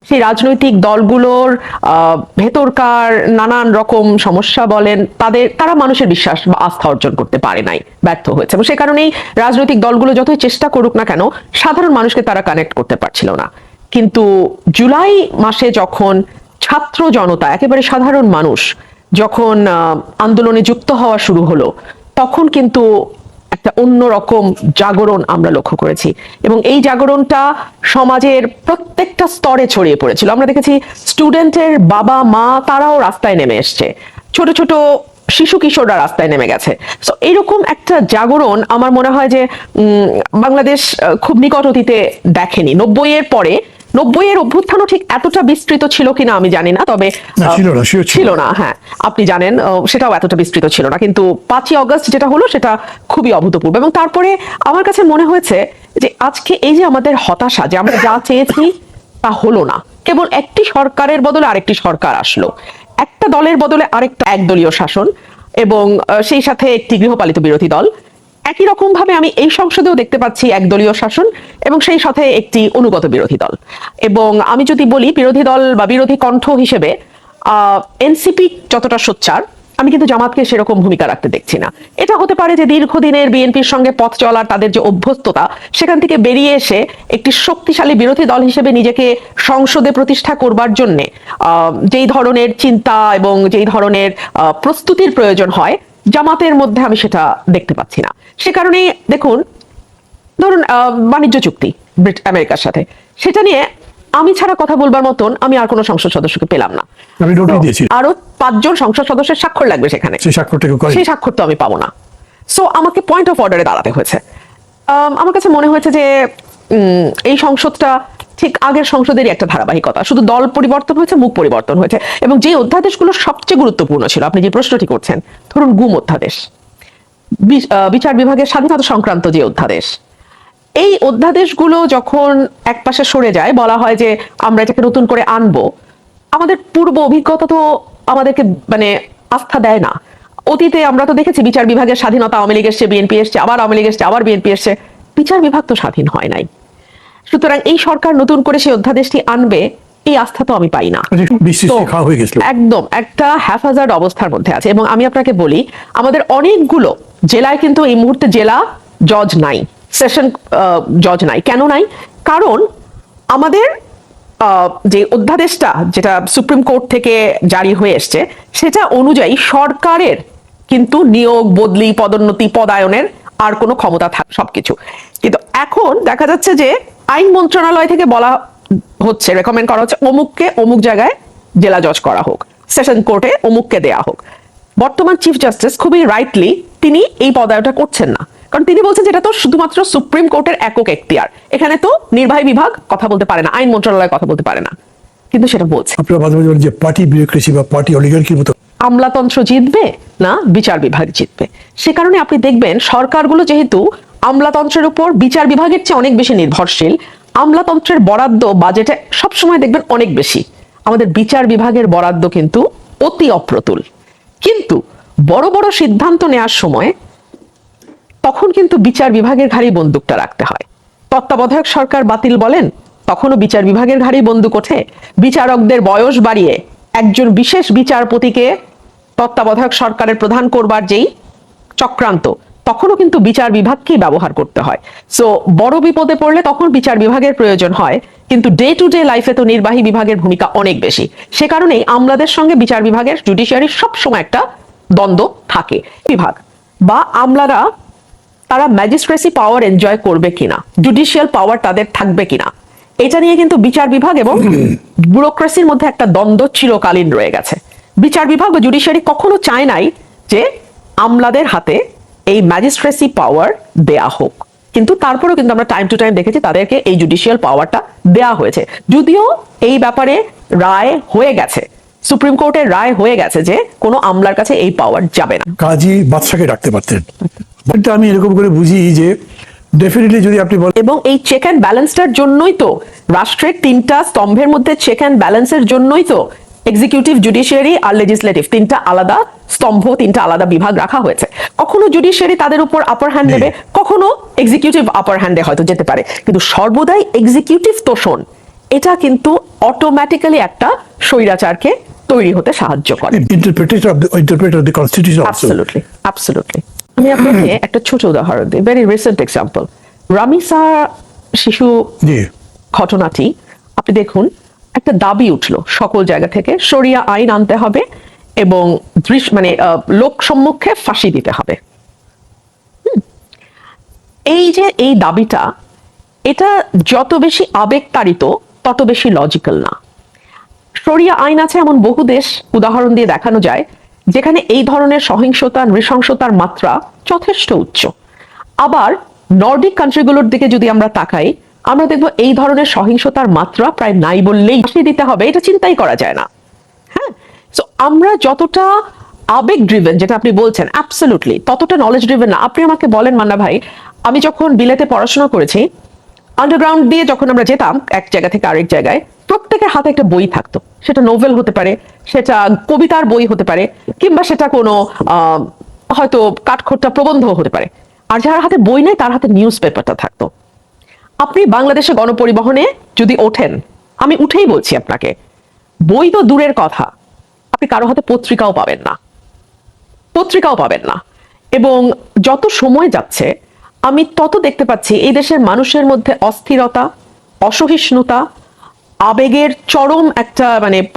সেই রাজনৈতিক দলগুলোর ভেতরকার নানান রকম সমস্যা বলেন, তারা মানুষের বিশ্বাস বা আস্থা অর্জন করতে পারে নাই, ব্যর্থ হয়েছে। এবং সে কারণেই রাজনৈতিক দলগুলো যতই চেষ্টা করুক না কেন, সাধারণ মানুষকে তারা কানেক্ট করতে পারছিল না। কিন্তু জুলাই মাসে যখন ছাত্র জনতা, একেবারে সাধারণ মানুষ যখন আন্দোলনে যুক্ত হওয়া শুরু হলো, তখন কিন্তু একটা অন্যরকম জাগরণ আমরা লক্ষ্য করেছি। এবং এই জাগরণটা সমাজের প্রত্যেকটা স্তরে ছড়িয়ে পড়েছিল। আমরা দেখেছি স্টুডেন্টের বাবা মা তারাও রাস্তায় নেমে এসছে, ছোট ছোট শিশু কিশোররা রাস্তায় নেমে গেছে। তো এইরকম একটা জাগরণ আমার মনে হয় যে বাংলাদেশ খুব নিকট অতীতে দেখেনি। 90-এর পরে, 90-এর অভ্যুত্থানও ঠিক এতটা বিস্তৃত ছিল কিনা আমি জানি না, তবে ছিল না, হ্যাঁ আপনি জানেন, সেটাও এতটা বিস্তৃত ছিল না। কিন্তু 5ই অগস্ট যেটা হলো সেটা খুবই অভূতপূর্ব। এবং তারপরে আমার কাছে মনে হয়েছে যে আজকে এই যে আমাদের হতাশা, যে আমরা যা চেয়েছি তা হলো না, কেবল একটি সরকারের বদলে আরেকটি সরকার আসলো, একটা দলের বদলে আরেকটা একদলীয় শাসন, এবং সেই সাথে একটি গৃহপালিত বিরোধী দল। একই রকম ভাবে আমি এই সংসদেও দেখতে পাচ্ছি একদলীয় শাসন এবং সেই সাথে একটি অনুগত বিরোধী দল। এবং আমি যদি বলি বিরোধী দল বা বিরোধী কণ্ঠ হিসেবে এনসিপি যতটা সোচ্চার, আমি কিন্তু জামাতকে সেরকম ভূমিকা রাখতে দেখছি না। এটা হতে পারে যে দীর্ঘদিনের বিএনপির সঙ্গে পথ চলার তাদের যে অভ্যস্ততা, সেখান থেকে বেরিয়ে এসে একটি শক্তিশালী বিরোধী দল হিসেবে নিজেকে সংসদে প্রতিষ্ঠা করবার জন্যে যেই ধরনের চিন্তা এবং যেই ধরনের প্রস্তুতির প্রয়োজন হয়, জামাতের মধ্যে আমি সেটা দেখতে পাচ্ছি না। সে কারণেই দেখুন, ধরুন বাণিজ্য চুক্তি আমেরিকার সাথে, সেটা নিয়ে আমি ছাড়া কথা বলবার মতন আমি আর কোনো সংসদ সদস্যকে পেলাম না। আরো 5 জন সংসদ সদস্যের স্বাক্ষর লাগবে সেখানে, সেই স্বাক্ষর তো আমি পাবো না। সো আমাকে পয়েন্ট অফ অর্ডারে দাঁড়াতে হয়েছে। আমার কাছে মনে হয়েছে যে এই সংসদটা ঠিক আগের সংসদেরই একটা ধারাবাহিকতা, শুধু দল পরিবর্তন হয়েছে, মুখ পরিবর্তন হয়েছে। এবং যে অধ্যাদেশগুলো সবচেয়ে গুরুত্বপূর্ণ ছিল, আপনি যে প্রশ্নটি করছেন, ধরুন গুম অধ্যাদেশ, বিচার বিভাগের স্বাধীনতা সংক্রান্ত যে অধ্যাদেশ, এই অধ্যাদেশগুলো যখন একপাশে সরে যায়, বলা হয় যে আমরা এটাকে নতুন করে আনবো, আমাদের পূর্ব অভিজ্ঞতা তো আমাদেরকে মানে আস্থা দেয় না। অতীতে আমরা তো দেখেছি বিচার বিভাগের স্বাধীনতা, আওয়ামী লীগ এসছে, বিএনপি এসছে, আবার আওয়ামী লীগ এসছে, আবার বিএনপি এসছে, বিচার বিভাগ তো স্বাধীন হয় নাই। সুতরাং এই সরকার নতুন করে সেই অধ্যাদেশটি আনবে, এই আস্থা তো আমি পাই না। একদম একটা হ্যাফাজার্ড অবস্থার মধ্যে আছে। এবং আমি আপনাকে বলি, আমাদের অনেকগুলো জেলায় কিন্তু এই মুহূর্তে জেলা জজ নাই, সেশন জজ নাই। কেন নাই? কারণ আমাদের যে অধ্যাদেশটা যেটা সুপ্রিম কোর্ট থেকে জারি হয়ে এসছে, সেটা অনুযায়ী সরকারের কিন্তু নিয়োগ, বদলি, পদোন্নতি, পদায়নের আর কোনো ক্ষমতা থাকে সবকিছু। কিন্তু এখন দেখা যাচ্ছে যে আইন মন্ত্রণালয় থেকে বলা হচ্ছে, রেকমেন্ড করা হচ্ছে অমুককে অমুক জায়গায় জেলা জজ করা হোক, সেশন কোর্টে অমুককে দেয়া হোক। বর্তমান চিফ জাস্টিস খুবই রাইটলি তিনি এই পদায়নটা করছেন না, কারণ তিনি বলছেন যে এটা তো শুধুমাত্র সুপ্রিম কোর্টের একক এখতিয়ার, এখানে তো নির্বাহী বিভাগ কথা বলতে পারে না, আইন মন্ত্রণালয় কথা বলতে পারে না। কিন্তু সেটা বলছে যে পার্টি বিউরোক্রেসি বা পার্টি অলিগার্কির মতো আমলাতন্ত্র জিতবে না বিচার বিভাগ জিতবে। সে কারণে আপনি দেখবেন সরকারগুলো যেহেতু আমলাতন্ত্রের উপর বিচার বিভাগের চেয়ে অনেক বেশি নির্ভরশীল, আমলাতন্ত্রের বরাদ্দ বাজেটে সবসময় দেখবেন অনেক বেশি, আমাদের বিচার বিভাগের বরাদ্দ কিন্তু অতি অপ্রতুল। কিন্তু বড় বড় সিদ্ধান্ত নেওয়ার সময় তখন কিন্তু বিচার বিভাগের ঘাড়ি বন্দুকটা রাখতে হয়। তত্ত্বাবধায়ক সরকার বাতিল বলেন, তখনও বিচার বিভাগের ঘাড়ি বন্দুক ওঠে। বিচারকদের বয়স বাড়িয়ে একজন বিশেষ বিচারপতিকে তত্ত্বাবধায়ক সরকারের প্রধান করবার যেই চক্রান্ত, তখনও কিন্তু বিচার বিভাগকেই ব্যবহার করতে হয়। সো বড় বিপদে পড়লে তখন বিচার বিভাগের প্রয়োজন হয়, কিন্তু ডে টু ডে লাইফে তো নির্বাহী বিভাগের ভূমিকা অনেক বেশি। সে কারণেই আমলাদের সঙ্গে বিচার বিভাগের, জুডিশিয়ারির সবসময় একটা দ্বন্দ্ব থাকে। বিভাগ বা আমলারা তারা ম্যাজিস্ট্রেসি পাওয়ার এনজয় করবে কিনা, জুডিশিয়াল পাওয়ার তাদের থাকবে কিনা, এটা নিয়ে কিন্তু বিচার বিভাগ এবং ব্যুরোক্রেসির মধ্যে একটা দ্বন্দ্ব চিরকালীন রয়ে গেছে। বিচার বিভাগ বা জুডিশিয়ারি কখনো চায় নাই যে আমলাদের হাতে এই ম্যাজিস্ট্রেসি পাওয়ার দেয়া হোক, কিন্তু তারপরেও কিন্তু আমরা টাইম টু টাইম দেখেছি তাদেরকে এই জুডিশিয়াল পাওয়ারটা দেয়া হয়েছে। যদিও এই ব্যাপারে রায় হয়ে গেছে, সুপ্রিম কোর্টের রায় হয়ে গেছে যে কোনো আমলার কাছে এই পাওয়ার যাবে না। কাজী বাদশাকে ডাকতে পারতেন। আমি এরকম করে বুঝি যে ডেফিনেটলি যদি আপনি বলেন, এবং এই চেক অ্যান্ড ব্যালেন্সটার জন্যই তো রাষ্ট্রের 3টা স্তম্ভের মধ্যে চেক অ্যান্ড ব্যালেন্সের জন্যই তো এক্সিকিউটিভ, জুডিশিয়ারি আর লেজিসলেটিভ 3টা আলাদা স্তম্ভ, 3টা আলাদা বিভাগ রাখা হয়েছে। কখনো জুডিশিয়ারি তাদের উপর আপার হ্যান্ড নেবে, কখনো এক্সিকিউটিভ আপার হ্যান্ডে হয়তো যেতে পারে, কিন্তু সর্বদাই এক্সিকিউটিভ তোষণ এটা কিন্তু অটোমেটিক্যালি একটা স্বৈরাচারকে তৈরি হতে সাহায্য করে। Interpreter of the constitution also. Absolutely. আমি আপনাকে একটা ছোট উদাহরণ দিই, ভেরি রিসেন্ট এক্সাম্পল। রামিসা শিশু জি। ঘটনাটি আপনি দেখুন, একটা দাবি উঠলো সকল জায়গা থেকে, শরিয়া আইন আনতে হবে এবং লোক সম্মুখে ফাঁসি দিতে হবে। এই যে এই দাবিটা, এটা যত বেশি আবেগতাড়িত তত বেশি লজিক্যাল না। শরিয়া আইন আছে এমন বহু দেশ উদাহরণ দিয়ে দেখানো যায় যেখানে এই ধরনের সহিংসতা, নৃশংসতার মাত্রা যথেষ্ট উচ্চ। আবার নর্ডিক কান্ট্রিগুলোর দিকে যদি আমরা তাকাই, আমরা দেখব এই ধরনের সহিংসতার মাত্রা প্রায় নাই বললেই ফাঁসি দিতে হবে, এটা চিন্তাই করা যায় না। হ্যাঁ, সো আমরা যতটা আবেগ ড্রিভেন, যেটা আপনি বলছেন, অ্যাবসলিউটলি ততটা নলেজ ড্রিভেন না। আপনি আমাকে বলেন মান্না ভাই, আমি যখন বিলেতে পড়াশোনা করেছি, আন্ডারগ্রাউন্ড দিয়ে যখন আমরা যেতাম এক জায়গা থেকে আরেক জায়গায়, প্রত্যেকের হাতে একটা বই থাকতো। সেটা নোভেল হতে পারে, সেটা কবিতার বই হতে পারে, কিংবা সেটা কোনো হয়তো কাঠখোট্টা প্রবন্ধ হতে পারে। আর যার হাতে বই নেই তার হাতে নিউজ পেপারটা থাকতো। আপনি বাংলাদেশে গণপরিবহনে যদি ওঠেন, আমি উঠেই বলছি আপনাকে, বই তো দূরের কথা, আপনি কারো হাতে পত্রিকাও পাবেন না, পত্রিকাও পাবেন না। এবং যত সময় যাচ্ছে আমি তত দেখতে পাচ্ছি এই দেশের মানুষের মধ্যে অস্থিরতা, অসহিষ্ণুতা, আবেগের চরম একটা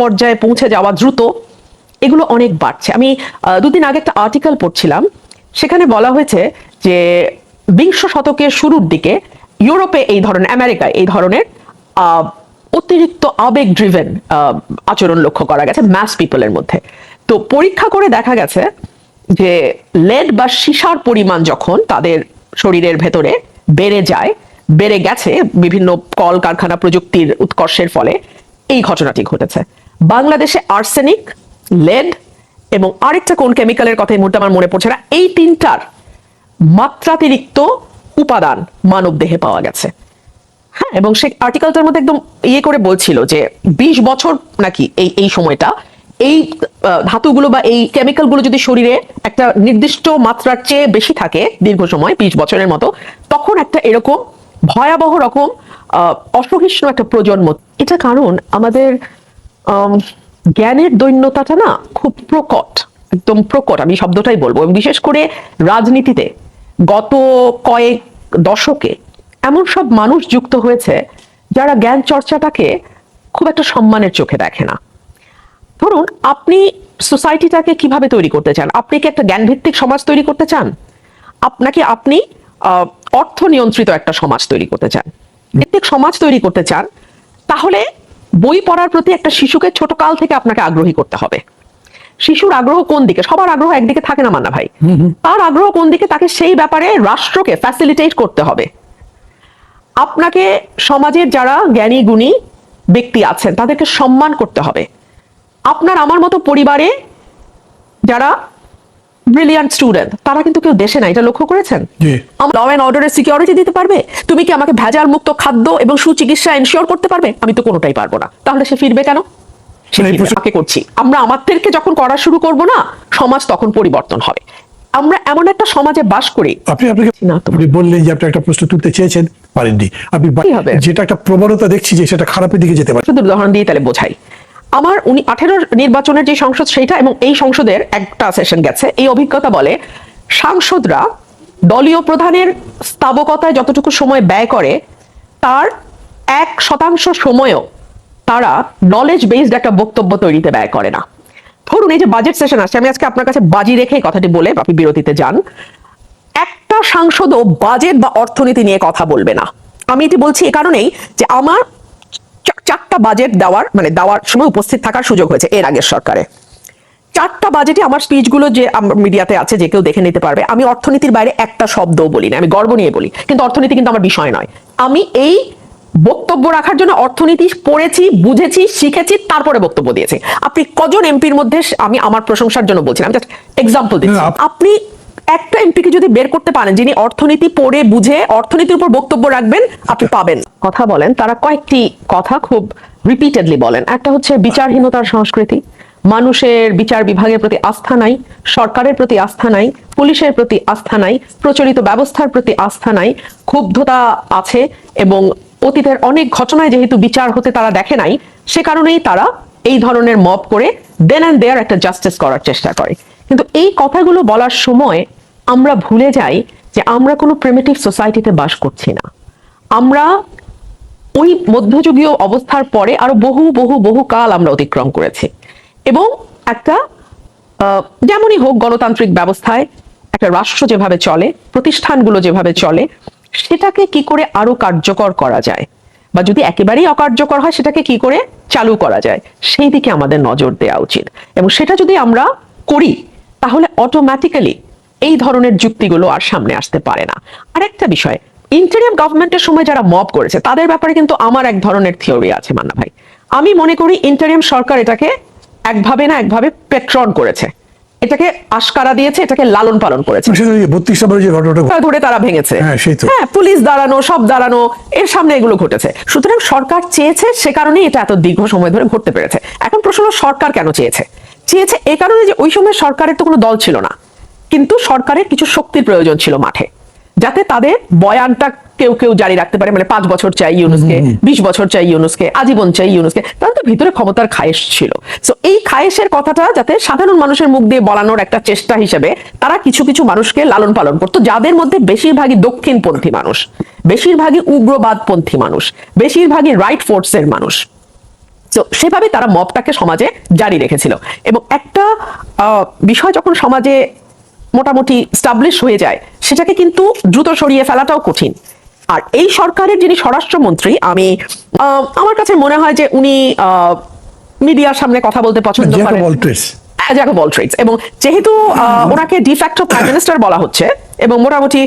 পর্যায়ে পৌঁছে যাওয়া দ্রুত, এগুলো অনেক বাড়ছে। আমি দুদিন আগে একটা আর্টিকেল পড়ছিলাম, সেখানে বলা হয়েছে যে 20 শতকের শুরুর দিকে ইউরোপে এই ধরনের, আমেরিকায় এই ধরনের অতিরিক্ত আবেগ ড্রিভেন আচরণ লক্ষ্য করা গেছে ম্যাস পিপলের মধ্যে। তো পরীক্ষা করে দেখা গেছে যে লেড বা সীসার পরিমাণ যখন তাদের শরীরের ভেতরে বেড়ে গেছে বিভিন্ন কল কারখানা প্রযুক্তির উৎকর্ষের ফলে, এই ঘটনাটি ঘটেছে। বাংলাদেশে আর্সেনিক, লেড এবং আরেকটা কোন কেমিক্যালের কথা এই মুহূর্তে আমার মনে পড়ছে না, এই তিনটার মাত্রাতিরিক্ত উপাদান মানব দেহে পাওয়া গেছে। হ্যাঁ, এবং সেই আর্টিকেলটার মধ্যে একদম করে বলছিল যে 20 বছর নাকি এই সময়টা, এই ধাতুগুলো বা এই কেমিক্যালগুলো যদি শরীরে একটা নির্দিষ্ট মাত্রার চেয়ে বেশি থাকে দীর্ঘ সময়, 20 বছরের মতো, তখন একটা এরকম ভয়াবহ রকম অসহিষ্ণু একটা প্রজন্ম। এটা কারণ আমাদের জ্ঞানের দৈন্যতাটা না খুব প্রকট, একদম প্রকট, আমি শব্দটাই বলবো। এবং বিশেষ করে রাজনীতিতে গত কয়েক দশকে এমন সব মানুষ যুক্ত হয়েছে যারা জ্ঞান চর্চাটাকে খুব একটা সম্মানের চোখে দেখে না। ধরুন, আপনি সোসাইটিটাকে কিভাবে তৈরি করতে চান? আপনি কি একটা জ্ঞানভিত্তিক সমাজ তৈরি করতে চান, নাকি আপনি অর্থ নিয়ন্ত্রিত একটা সমাজ তৈরি করতে চান? ভিত্তিক সমাজ তৈরি করতে চান, তাহলে বই পড়ার প্রতি একটা শিশুকে ছোট কাল থেকে আপনাকে আগ্রহী করতে হবে। শিশুর আগ্রহ কোন দিকে? সবার আগ্রহ একদিকে থাকে না মান্না ভাই। তার আগ্রহ কোন দিকে, তাকে সেই ব্যাপারে রাষ্ট্রকে ফ্যাসিলিটেট করতে হবে। আপনাকে সমাজের যারা জ্ঞানী গুণী ব্যক্তি আছেন তাদেরকে সম্মান করতে হবে। আপনার আমার মতো পরিবারে যারা ব্রিলিয়ান্ট স্টুডেন্ট, তারা কিন্তু কেউ দেশে নাই, এটা লক্ষ্য করেছেন? ল অ্যান্ড অর্ডারের সিকিউরিটি দিতে পারবে? তুমি কি আমাকে ভেজাল মুক্ত খাদ্য এবং সুচিকিৎসা এনশিওর করতে পারবে? আমি তো কোনোটাই পারবো না। তাহলে সে ফিরবে কেন? করছি আমরা আমাদেরকে যখন করা শুরু করব না, সমাজ তখন পরিবর্তন হবে। আমরা এমন একটা সমাজে বাস করি। আপনি বললেন যে আপনি একটা প্রশ্ন তুলতে চেয়েছেন, পারেননি। আপনি যেটা একটা প্রবণতা দেখছি যে সেটা খারাপের দিকে যেতে পারে। শুধু উদাহরণ দিয়ে তাহলে বোঝাই। আমার 18 নির্বাচনের যে সংসদ সেইটা এবং এই সংসদের একটা সেশন গেছে, এই অভিজ্ঞতা বলে সাংসদরা দলীয় প্রধানের স্থাবকতায় যতটুকু সময় ব্যয় করে তার 1% সময়ও তারা নলেজ বেসড একটা বক্তব্য তৈরিতে ব্যয় করে না। ধরুন, এই যে বাজেট সেশন আসছে, আমি আজকে আপনার কাছে বাজি রেখে কথাটি বলে আপনি বিরতিতে যান। একটা সাংসদও বাজেট বা অর্থনীতি নিয়ে কথা বলবে না। আমি এটি বলছি এ কারণেই যে আমার 4টা বাজেট দেওয়ার সময় উপস্থিত থাকার সুযোগ হয়েছে এর আগের সরকারে। 4টা বাজেটে আমার স্পিচগুলো যে মিডিয়াতে আছে, যে কেউ দেখে নিতে পারবে, আমি অর্থনীতির বাইরে একটা শব্দও বলি না। আমি গর্ব নিয়ে বলি, কিন্তু অর্থনীতি কিন্তু আমার বিষয় নয়। আমি এই বক্তব্য রাখার জন্য অর্থনীতি পড়েছি, বুঝেছি, শিখেছি, তারপরে বক্তব্য দিয়েছি। আপনি কজন এমপির মধ্যে, আমি আমার প্রশংসার জন্য বলছি না, আমি জাস্ট এক্সাম্পল দিচ্ছি। আপনি একটা এমপিকে যদি বের করতে পারেন যিনি অর্থনীতি পড়ে বুঝে অর্থনীতির উপর বক্তব্য রাখবেন, আপনি পাবেন। কথা বলেন, তারা কয়েকটি কথা খুব রিপিটেডলি বলেন। একটা হচ্ছে বিচারহীনতার সংস্কৃতি, মানুষের বিচার বিভাগের প্রতি আস্থা নাই, সরকারের প্রতি আস্থা নাই, পুলিশের প্রতি আস্থা নাই, প্রচলিত ব্যবস্থার প্রতি আস্থা নাই, ক্ষুব্ধতা আছে এবং অতীতের অনেক ঘটনায় যেহেতু বিচার হতে তারা দেখে নাই, সে কারণেই তারা এই ধরনের মব করে দেন অ্যান্ড দেয়ার একটা জাস্টিস করার চেষ্টা করে। কিন্তু এই কথাগুলো বলার সময় আমরা ভুলে যাই যে আমরা কোনো প্রিমিটিভ সোসাইটিতে বাস করছি না। আমরা ওই মধ্যযুগীয় অবস্থার পরে আরো বহু বহু বহু কাল আমরা অতিক্রম করেছি, এবং একটা যেমনই হোক গণতান্ত্রিক ব্যবস্থায় একটা রাষ্ট্র যেভাবে চলে, প্রতিষ্ঠানগুলো যেভাবে চলে, সেটাকে কি করে আরো কার্যকর করা যায়, বা যদি একেবারেই অকার্যকর হয় সেটাকে কি করে চালু করা যায়, সেই দিকে আমাদের নজর দেওয়া উচিত। এবং সেটা যদি আমরা করি তাহলে অটোমেটিক্যালি এই ধরনের যুক্তিগুলো আর সামনে আসতে পারে না। আরেকটা বিষয়, ইন্টারিয়াম গভর্নমেন্টের সময় যারা মব করেছে তাদের ব্যাপারে কিন্তু আমার এক ধরনের থিওরি আছে মান্না ভাই। আমি মনে করি ইন্টারিয়াম সরকার এটাকে একভাবে না একভাবে পেট্রন করেছে, এটাকে আশকারা দিয়েছে, এটাকে লালন পালন করেছে। 32 নম্বরে যে ঘটনাটা ধরে তারা ভেঙেছে, সেই তো। হ্যাঁ, পুলিশ দাঁড়ানো, সব দাঁড়ানো, এর সামনে এগুলো ঘটেছে। সুতরাং সরকার চেয়েছে, সে কারণেই এটা এত দীর্ঘ সময় ধরে ঘটতে পেরেছে। এখন প্রশ্ন হলো সরকার কেন চেয়েছে? চেয়েছে এই কারণে যে ওই সময় সরকারের তো কোনো দল ছিল না, কিন্তু সরকারের কিছু শক্তির প্রয়োজন ছিল মাঠে, যাতে তাদের বয়ানটা কেউ কেউ জারি রাখতে পারে। মানে 5 বছর চাই ইউনুসকে, 20 বছর চাই ইউনুসকে, আজীবন চাই ইউনুসকে, তার তো ভিতরে ক্ষমতার খায়েশ ছিল। সো এই খায়েশের কথাটা যাতে সাধারণ মানুষের মুখ দিয়ে বলানোর একটা চেষ্টা হিসেবে তারা কিছু কিছু মানুষকে লালন পালন করতো, যাদের মধ্যে বেশিরভাগই দক্ষিণপন্থী মানুষ, বেশিরভাগই উগ্রবাদপন্থী মানুষ, বেশিরভাগই রাইট ফোর্সের মানুষ। তো সেভাবে তারা মবটাকে সমাজে জারি রেখেছিল। এবং একটা বিষয় যখন সমাজে মোটামুটি স্টাবলিশ হয়ে যায়, সেটাকে কিন্তু দ্রুত সরিয়ে ফেলাটাও কঠিন। আর এই সরকারের যিনি স্বরাষ্ট্রমন্ত্রী, আমার কাছে মনে হয় যে উনি মিডিয়ার সামনে কথা বলতে পছন্দ করেন, জ্যাক অফ অল ট্রেডস। এবং যেহেতু ওনাকে ডিফ্যাক্টো প্রাইম মিনিস্টার বলা হচ্ছে, এবং মোটামুটি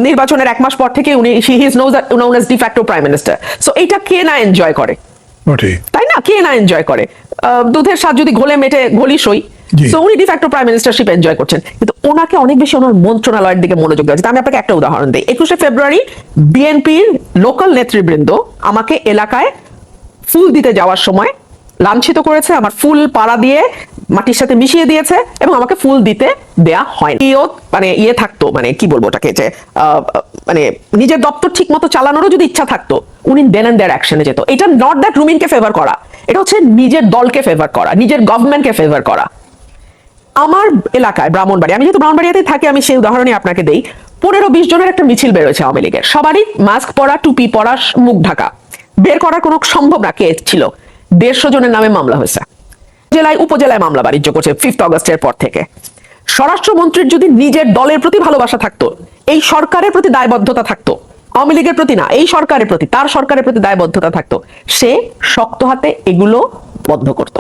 নির্বাচনের 1 মাস পর থেকে উনি he is known as de facto prime minister. So এইটা কে না এনজয় করে, তাই না? কে না এনজয় করে? দুধের স্বাদ যদি ঘোলে মেটে ঘোলি সই। সো উনি ডিফ্যাক্টো প্রাইম মিনিস্টারশিপ এনজয় করছেন, কিন্তু ওনাকে অনেক বেশি ওনার মন্ত্রণালয়ের দিকে মনোযোগ দেওয়া উচিত। আমি আপনাকে একটা উদাহরণ দিই। 21শে ফেব্রুয়ারি বিএনপির লোকাল নেতৃবৃন্দ আমাকে এলাকায় ফুল দিতে যাওয়ার সময় লাঞ্ছিত করেছে, আমার ফুল পাড়া দিয়ে মাটির সাথে মিশিয়ে দিয়েছে, এবং আমাকে ফুল দিতে দেয়া হয়নি। মানে ইয়ে থাকতো, মানে কি বলবো ওটাকে, যে মানে নিজের দপ্তর ঠিক মতো চালানোরও যদি ইচ্ছা থাকতো, উনি দেন এন্ড দেয়ার অ্যাকশনে যেত। এটা নট দ্যাট রুমিনকে ফেভার করা, এটা হচ্ছে নিজের দলকে ফেভার করা, নিজের গভর্নমেন্টকে ফেভার করা। আমার এলাকায় ব্রাহ্মণবাড়ি, আমি যেহেতু ব্রাহ্মণবাড়িয়াতেই থাকি, আমি সেই উদাহরণই আপনাকে দেই। 15-20 জনের একটা মিছিল বেরোয়েছে আওয়ামী লীগের, সবারই মাস্ক পরা, টুপি পরা, মুখ ঢাকা। বের করার কোনো সম্ভব না কে ছিল। 150 জনের নামে মামলা হয়েছে, জেলায় উপজেলায় মামলা বাণিজ্য করছে 5 আগস্টের পর থেকে। স্বরাষ্ট্রমন্ত্রীর যদি নিজের দলের প্রতি ভালোবাসা থাকতো, এই সরকারের প্রতি দায়বদ্ধতা থাকতো, আওয়ামী লীগের প্রতি না, এই সরকারের প্রতি, তার সরকারের প্রতি দায়বদ্ধতা থাকতো, সে শক্ত হাতে এগুলো বন্ধ করত।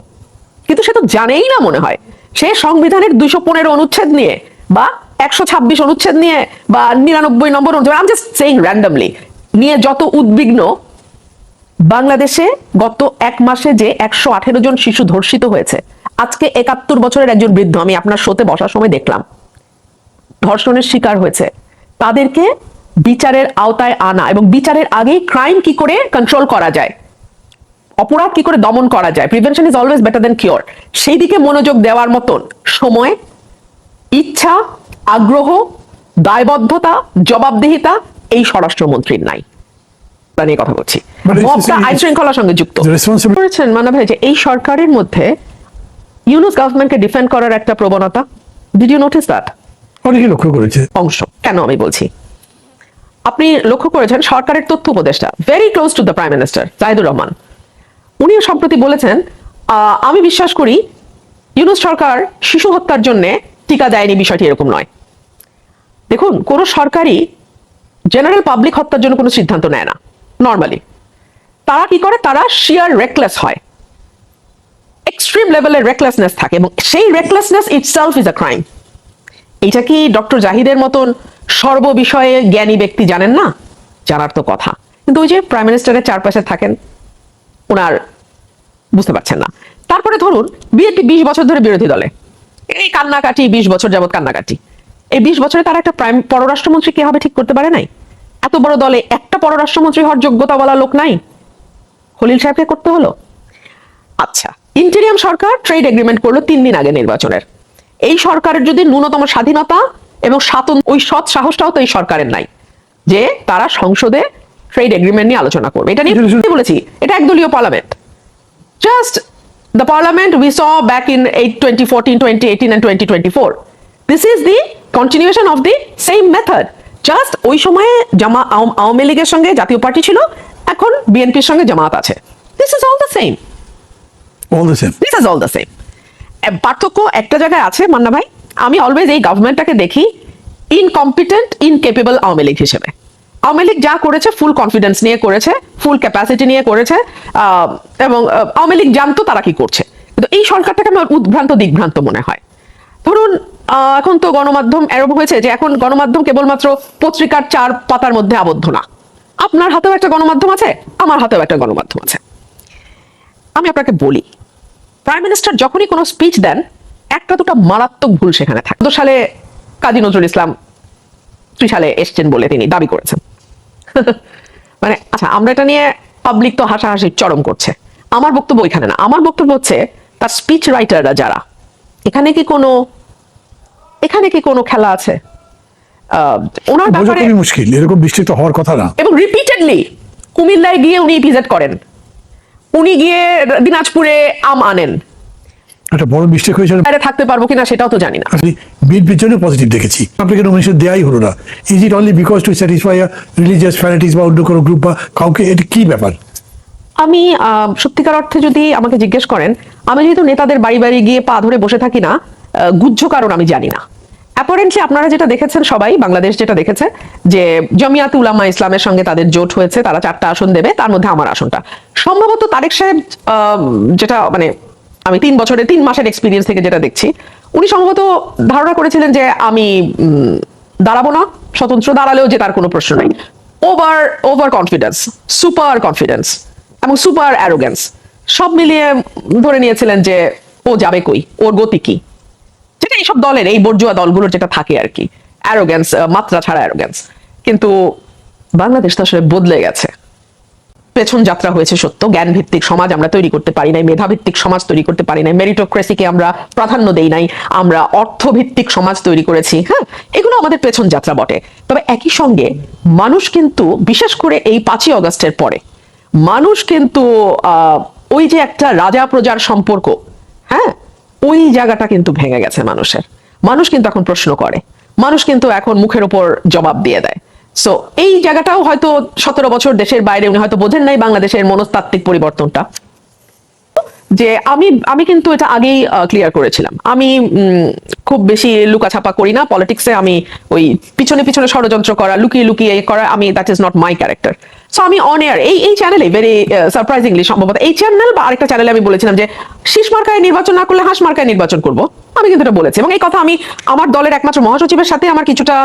কিন্তু সে তো জানেই না মনে হয়। সে সংবিধানের 215 অনুচ্ছেদ নিয়ে, বা 126 অনুচ্ছেদ নিয়ে, বা 99 নম্বর অনুচ্ছেদ, I am just saying randomly, নিয়ে যত উদ্বিগ্ন। বাংলাদেশে গত 1 মাসে যে 118 জন শিশু ধর্ষিত হয়েছে, আজকে 71 বছরের একজন বৃদ্ধ, আমি আপনার শোতে বসার সময় দেখলাম, ধর্ষণের শিকার হয়েছে। তাদেরকে বিচারের আওতায় আনা, এবং বিচারের আগেই ক্রাইম কি করে কন্ট্রোল করা যায়, অপরাধ কি করে দমন করা যায়, prevention is always better then cure, সেই দিকে মনোযোগ দেওয়ার মতন সময়, ইচ্ছা, আগ্রহ, দায়বদ্ধতা, জবাবদিহিতা এই স্বরাষ্ট্রমন্ত্রীর নাই। নিয়ে কথা বলছি, আইন শৃঙ্খলার সঙ্গে যুক্ত করেছেন মানা ভাই, যে এই সরকারের মধ্যে ইউনুস গভর্নমেন্টকে ডিফেন্ড করার একটা প্রবণতা। Did you notice that? অনেকেই লক্ষ্য করেছে। অংশ কেন আমি বলছি, আপনি লক্ষ্য করেছেন সরকারের তথ্য উপদেষ্টা, very close to the prime minister Zahidur Rahman, উনিও সম্প্রতি বলেছেন, আমি বিশ্বাস করি ইউনুস সরকার শিশু হত্যার জন্য টিকা দেয়নি, বিষয়টি এরকম নয়। দেখুন, কোন সরকারই জেনারেল পাবলিক হত্যার জন্য কোনো সিদ্ধান্ত নেয় না নর্মালি। তারা কি করে, তারা শিয়ার রেকলেস হয়, এক্সট্রিম লেভেলের রেকলেসনেস থাকে, এবং সেই রেকলেসনেস ইটসেলফ ইজ আ ক্রাইম। এইটা কি ডক্টর জাহিদের মতন সর্ববিষয়ে জ্ঞানী ব্যক্তি জানেন না? জানার তো কথা, কিন্তু ওই যে প্রাইম মিনিস্টারের চারপাশে থাকেন, ওনার বুঝতে পারছেন না। তারপরে ধরুন বিএনপি 20 বছর ধরে বিরোধী দলে, এই কান্নাকাটি 20 বছর যাবত কান্নাকাটি, এই 20 বছরে তারা একটা পররাষ্ট্রমন্ত্রী কে হবে ঠিক করতে পারে নাই। এত বড় দলে একটা পররাষ্ট্রমন্ত্রী হওয়ার যোগ্যতা বলা লোক নাই, খলিল সাহেবকে করতে হলো। আচ্ছা, ইন্টেরিয়াম সরকার ট্রেড এগ্রিমেন্ট করলো 3 দিন আগে নির্বাচনের। এই সরকারের যদি ন্যূনতম স্বাধীনতা এবং ওই সৎ সাহসটাও তো এই সরকারের নাই, যে তারা সংসদে ট্রেড এগ্রিমেন্ট নিয়ে আলোচনা করবে। এটা নিয়ে আমি বলেছি এটা একদলীয় parliament, just the parliament we saw back in 2014, 2018 and 2024. This is the continuation of the same method. Just ওই সময়ে আওয়ামী লীগের সঙ্গে জাতীয় পার্টি ছিল, এখন বিএনপির সঙ্গে জামাত আছে। This is all the same, this is all the same. পার্থক্য একটা জায়গায় আছে মান্না ভাই, আমি অলওয়েজ এই গভর্নমেন্টটাকে দেখি ইনকম্পিটেন্ট, ইনকেপেবল আওয়ামী লীগ হিসেবে। আওয়ামী লীগ যা করেছে ফুল কনফিডেন্স নিয়ে করেছে, ফুল ক্যাপাসিটি নিয়ে করেছে, এবং আওয়ামী লীগ জানতো তারা কি করছে। কিন্তু এই সরকারটাকে আমার উদ্ভ্রান্ত দিগ্ভ্রান্ত মনে হয়। ধরুন এখন তো গণমাধ্যম এরকম হয়েছে যে এখন গণমাধ্যম কেবলমাত্র পত্রিকার 4 পাতার মধ্যে আবদ্ধ না। আপনার হাতেও একটা গণমাধ্যম আছে, আমার হাতেও একটা গণমাধ্যম আছে। আমি আপনাকে বলি, প্রাইম মিনিস্টার যখনই কোনো স্পিচ দেন একটা দুটো মারাত্মক ভুল সেখানে থাকে। 2002 সালে কাজী নজরুল ইসলাম 3 সালে এসছেন বলে তিনি দাবি করেছেন। মানে আচ্ছা, আমরা এটা নিয়ে পাবলিক তো হাসাহাসি চরম করছে। আমার বক্তব্য এখানে না, আমার বক্তব্য হচ্ছে তার স্পিচ রাইটাররা যারা, এখানে কি কোনো খেলা আছে? ওনার ব্যাপারে মুশকিল, এরকম বিস্তৃত হওয়ার কথা না। এবং রিপিটেডলি কুমিল্লায় গিয়ে উনি ভিজিট করেন, উনি গিয়ে দিনাজপুরে আম আনেন। একটা বড় মিস্টেক হয়েছে, থাকতে পারবো কিনা সেটাও তো জানি না। বিএনপির জন্য পজিটিভ দেখেছি, আপনাকে নমিনেশন দেয়াই হলো না। Is it only because to satisfy religious fanatics বা অন্য কোনো গ্রুপ বা কাউকে? এটা কি ব্যাপার? আমি সত্যিকার অর্থে যদি আমাকে জিজ্ঞেস করেন, আমি যেহেতু নেতাদের বাড়ি বাড়ি গিয়ে পা ধরে বসে থাকি না, গুহ্য কারণ আমি জানি না। অ্যাপারেন্টলি আপনারা যেটা দেখেছেন, সবাই বাংলাদেশ যেটা দেখেছে যে জমিয়াত উলামা ইসলামের সঙ্গে তাদের জোট হয়েছে, তারা 4টা আসন দেবে, তার মধ্যে আমার আসনটা। সম্ভবত তারেক সাহেব, যেটা মানে আমি 3 মাসের এক্সপিরিয়েন্স থেকে যেটা দেখছি, উনি সম্ভবত ধারণা করেছিলেন যে আমি দাঁড়াবো না, স্বতন্ত্র দাঁড়ালেও যে তার কোনো প্রশ্ন নেই। ওভার কনফিডেন্স, সুপার কনফিডেন্স এবং সুপার অ্যারোগেন্স সব মিলিয়ে ধরে নিয়েছিলেন যে ও যাবে কই, ওর গতি কি, যেটা এইসব দলের, এই বর্জুয়া দলগুলোর যেটা থাকে আর কি, অ্যারোগেন্স, মাত্রা ছাড়া অ্যারোগেন্স। কিন্তু বাংলাদেশ তো আসলে বদলে গেছে। পেছন যাত্রা হয়েছে সত্য, জ্ঞান ভিত্তিক সমাজ আমরা তৈরি করতে পারি নাই, মেধা ভিত্তিক সমাজ তৈরি করতে পারি নাই, মেরিটোক্রেসিকে আমরা প্রাধান্য দেই নাই, আমরা অর্থভিত্তিক সমাজ তৈরি করেছি। হ্যাঁ, এগুলো আমাদের পেছন যাত্রা বটে। তবে একই সঙ্গে মানুষ কিন্তু, বিশেষ করে এই 5ই অগস্টের পরে, মানুষ কিন্তু ওই যে একটা রাজা প্রজার সম্পর্ক, হ্যাঁ, ওই জায়গাটা কিন্তু ভেঙে গেছে মানুষের। মানুষ কিন্তু এখন প্রশ্ন করে, মানুষ কিন্তু এখন মুখের উপর জবাব দিয়ে দেয়। সো এই জায়গাটাও হয়তো 17 বছর দেশের বাইরে উনি হয়তো বোঝেন নাই বাংলাদেশের মনস্তাত্ত্বিক পরিবর্তনটা, যে আমি কিন্তু এটা আগেই ক্লিয়ার করেছিলাম। আমি খুব বেশি লুকাছাপা করি না পলিটিক্সে। আমি ওই পিছনে পিছনে ষড়যন্ত্র করা, লুকিয়ে লুকিয়ে করা, আমি that is not my character. So আমি অন এয়ার এই চ্যানেলে ভেরি সারপ্রাইজিংলি, সম্ভবত এই চ্যানেল বা আরেকটা চ্যানেলে আমি বলেছিলাম যে শীষ মার্কায় নির্বাচন না করলে হাঁস মার্কায় নির্বাচন করব। আমি কিন্তু এটা বলেছি, এবং এই কথা আমি আমার দলের একমাত্র মহাসচিবের সাথে আমার কিছুটা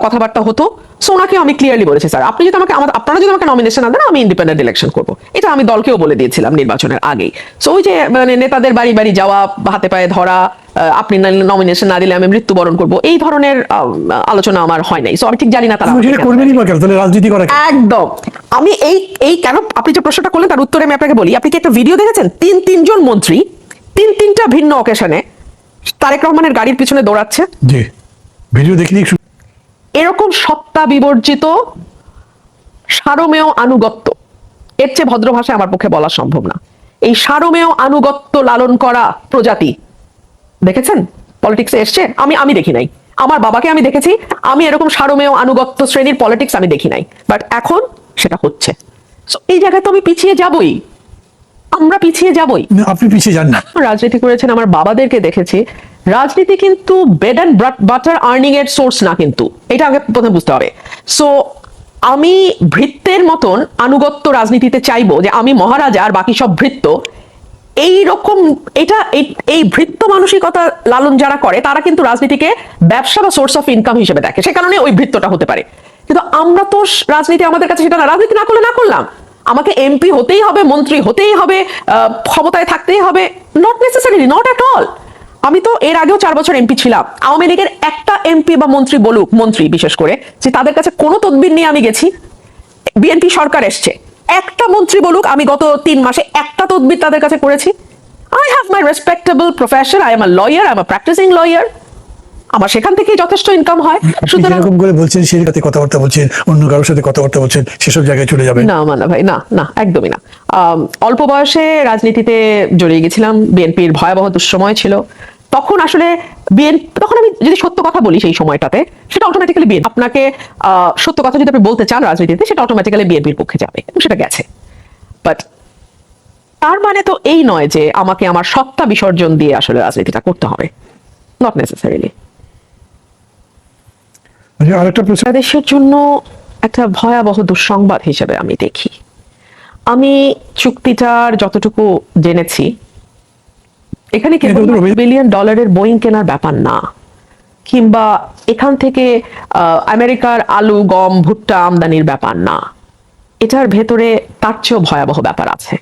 কথাবার্তা হতো। সো ওনাকে আমি ক্লিয়ারলি বলেছি, স্যার আপনি যদি আপনারা যদি আমাকে নমিনেশন না দেন, আমি ইন্ডিপেন্ডেন্ট ইলেকশন করবো। এটা আমি দলকেও বলে দিয়েছিলাম নির্বাচনের আগেই। সো ওই যে মানে নেতাদের বাড়ি বাড়ি যাওয়া, হাতে পায়ে ধরা, আপনি নমিনেশন না দিলে আমি মৃত্যুবরণ করব, এই ধরনের আলোচনা আমার হয় নাই। সো আমি ঠিক জানি না তারা রাজনীতি করে একদম। আমি এই কেন আপনি যে প্রশ্নটা করলেন তার উত্তরে আমি আপনাকে বলি, আপনি কি একটা ভিডিও দেখেছেন? 3জন মন্ত্রী 3টা ভিন্ন অকেশনে তারেক রহমানের গাড়ির পিছনে দৌড়াচ্ছে। জি, ভিডিও দেখিনি। এরকম সত্তা বিবর্জিত সারমেয় আনুগত্য, এর চেয়ে ভদ্র ভাষায় আমার পক্ষে বলা সম্ভব না। এই সারমেয় আনুগত্য লালন করা প্রজাতি দেখেছেন পলিটিক্সে এসছে? আমি দেখি নাই। আমার বাবাকে আমি দেখেছি, আমি এরকম সারমেয় আনুগত্য শ্রেণীর পলিটিক্স আমি দেখি নাই, বাট এখন সেটা হচ্ছে। এই জায়গায় তো আমি পিছিয়ে যাবই, আমরা পিছিয়ে যাবই। আপনি পিছিয়ে যান না। রাজনীতি করেছেন, আমার বাবাদেরকে দেখেছি। রাজনীতি কিন্তু বেড অ্যান্ড বাটার আর্নিং এর সোর্স না, কিন্তু এটা আগে প্রথমে বুঝতে হবে। সো আমি ভৃত্যের মতন আনুগত্য রাজনীতিতে চাইবো যে আমি মহারাজা আর বাকি সব ভৃত্য, এইরকম এই ভৃত্য মানসিকতা লালন যারা করে তারা কিন্তু রাজনীতিকে ব্যবসা বা সোর্স অফ ইনকাম হিসেবে দেখে, সে কারণে ওই ভৃত্যটা হতে পারে। কিন্তু আমরা তো রাজনীতি আমাদের কাছে সেটা না। রাজনীতি না করলে না করলাম, আমাকে এমপি হতেই হবে, মন্ত্রী হতেই হবে, ক্ষমতায় থাকতেই হবে, not necessarily, not at all. আমি তো এর আগেও 4 বছর এমপি ছিলাম। আওয়ামী লীগের একটা এমপি বা মন্ত্রী বলুক, মন্ত্রী বিশেষ করে, যে তাদের কাছে কোনো তদবির নিয়ে আমি গেছি, বিএনপি সরকার এসছে, একটা মন্ত্রী বলুক আমি গত 3 মাসে একটা তদবির তাদের কাছে করেছি। I have my respectable profession. I am a lawyer. I am a practicing lawyer. আমার সেখান থেকেই যথেষ্ট ইনকাম হয়। সুতরাং যেরকম করে বলছেন সেই সাথে কথাবার্তা বলছেন, অন্য কারোর সাথে কথাবার্তা বলছেন, সেসব জায়গায় চলে যাবেন। না মানা ভাই, না না, একদমই না। অল্প বয়সে রাজনীতিতে জড়িয়ে গেছিলাম, বিএনপির ভয়াবহ দুঃসময় ছিল। তখন আসলে তখন আমি যদি সত্য কথা বলি সেই সময়টাতে, সেটা অটোমেটিক্যালি বিএনপি, আপনাকে সত্য কথা যদি আপনি বলতে চান রাজনীতিতে, সেটা অটোমেটিক্যালি বিএনপির পক্ষে যাবে, এবং সেটা গেছে। বাট তার মানে তো এই নয় যে আমাকে আমার সত্তা বিসর্জন দিয়ে আসলে রাজনীতিটা করতে হবে, নট নেসেসারিলি। আরেকটা প্রশ্ন, বাংলাদেশের জন্য একটা ভয়াবহ দুঃসংবাদ হিসেবে আমি দেখি। আমি চুক্তিটার যতটুকু জেনেছি, এখানে কেবল $1 বিলিয়ন বোয়িং কেনার ব্যাপার না, কিংবা এখান থেকে আমেরিকার আলু, গম, ভুট্টা আমদানির ব্যাপার না। এটার ভেতরে তার চেয়েও ভয়াবহ ব্যাপার আছে।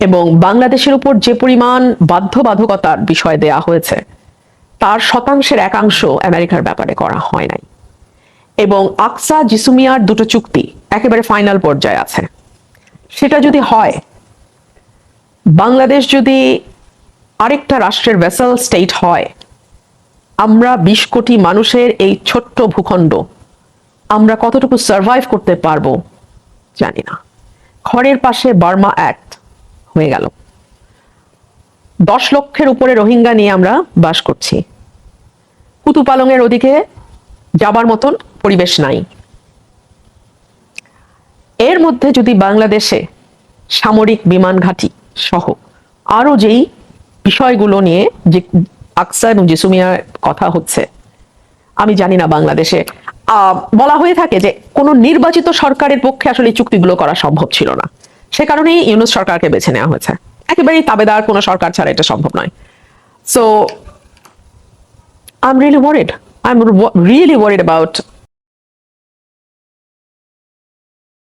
এবং বাংলাদেশের উপর যে পরিমাণ বাধ্যবাধকতার বিষয় দেয়া হয়েছে, তার 1/1 আমেরিকার ব্যাপারে করা হয় নাই। এবং আকসা জিসুমিয়ার দুটো চুক্তি একেবারে ফাইনাল পর্যায়ে আছে। সেটা যদি হয়, বাংলাদেশ যদি আরেকটা রাষ্ট্রের ভেসেল স্টেট হয়, আমরা 20 কোটি মানুষের এই ছোট্ট ভূখণ্ড আমরা কতটুকু সার্ভাইভ করতে পারবো জানি না। ঘরের পাশে বার্মা অ্যাক্ট হয়ে গেল, 10 লক্ষের উপরে রোহিঙ্গা নিয়ে আমরা বাস করছি। কুতুপালংয়ের ওদিকে যাবার মতন পরিবেশ নাই। এর মধ্যে যদি বাংলাদেশে সামরিক বিমান ঘাঁটি সহ আরো যেই বিষয়গুলো নিয়ে যে আকসা এবং জিসুমিয়ার কথা হচ্ছে, আমি জানি না বাংলাদেশে বলা হয়ে থাকে যে কোনো নির্বাচিত সরকারের পক্ষে আসলে এই চুক্তিগুলো করা সম্ভব ছিল না, সে কারণেই ইউনূস সরকারকে বেছে নেওয়া হয়েছে। একেবারেই তাবেদার কোনো সরকার ছাড়া এটা সম্ভব নয়। So I'm really worried about